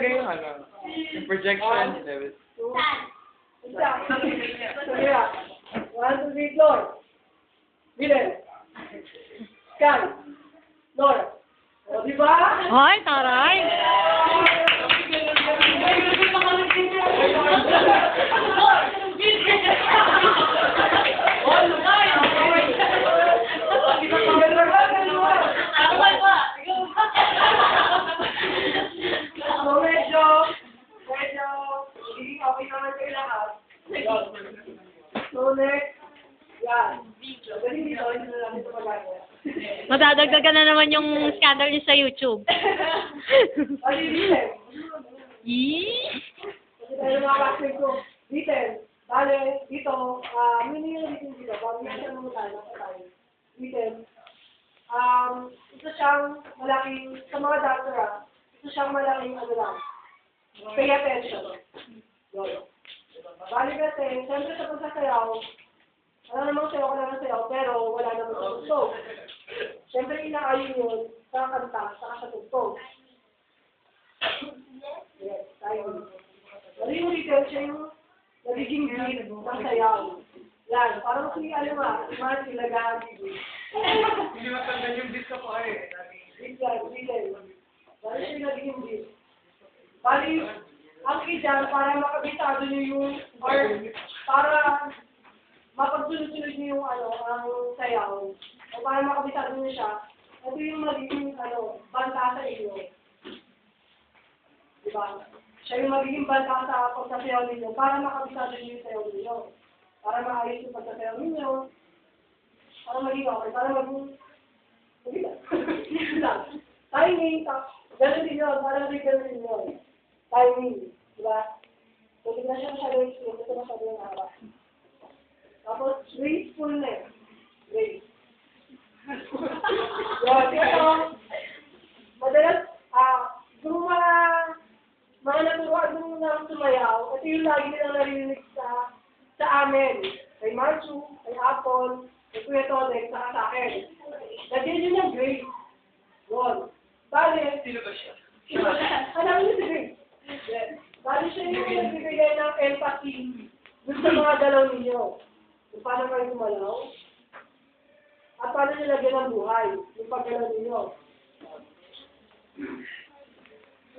talaga yung ano, yung projection, David. Isa. Sige na. 1, 2, 3, Lord. Bilen. Sky. Lord. O, di ba? Ay, taray! So, medyo, hindi okay naman kayo lahat. So, next, yan. Kasi dito, hindi na namin ito magagawa. Madadagdagan na naman yung scandal niyo sa YouTube. Kasi dito, Yee! kasi tayo mga classmate ko, dito, bale, dito, dito, bago yan siya naman tayo. Dito, ito siyang malaking, sa mga doctor ito siyang malaking ano lang, pay attention. Bali kasi, siyempre sa pagsasayaw, wala namang sayaw ka lang ng sayaw, pero wala namang sa tugtog. Siyempre inaayon yun sa kanta, sa tugtog. Yes, tayo. Bali yung detail siya yung nagiging beat ng sayaw. Yan, parang si ano nga, sila Gabi. Hindi matanda yung disco po eh. Beat yan. Bali siya nagiging beat. Bali, ang kidyan, para makabisado niyo yung, or para mapagsunod-sunod niyo yung ano, ang sayaw, o para makabisado niyo siya, ito yung magiging ano, banta sa inyo. Diba? Siya yung magiging banta sa pagsasayaw ninyo para makabisado niyo yung sayaw ninyo. Para maayos yung pagsasayaw ninyo. Para maging okay. Para maging... Timing. Ganun din yun. Para maging ganun din yun. Timing. Diba? So, hindi na siya masyado yung skill. Ito masyado yung harap. Tapos, gracefulness. Grace. Yun. Ito, madalas, kung mga naturuan nung nang sumayaw, ito yung lagi nilang narinig sa amin. Kay Marchu, kay Apple, kay Kuya Todek, saka sa akin. Lagyan nyo ng Grace. Yun. Bale, Sino ba siya? alam niyo si Grace. Yes. Bale siya yung nagbibigay ng empathy dun sa mga galaw ninyo. Kung paano kayo gumalaw. At paano nyo lagyan ng buhay yung paggalaw ninyo.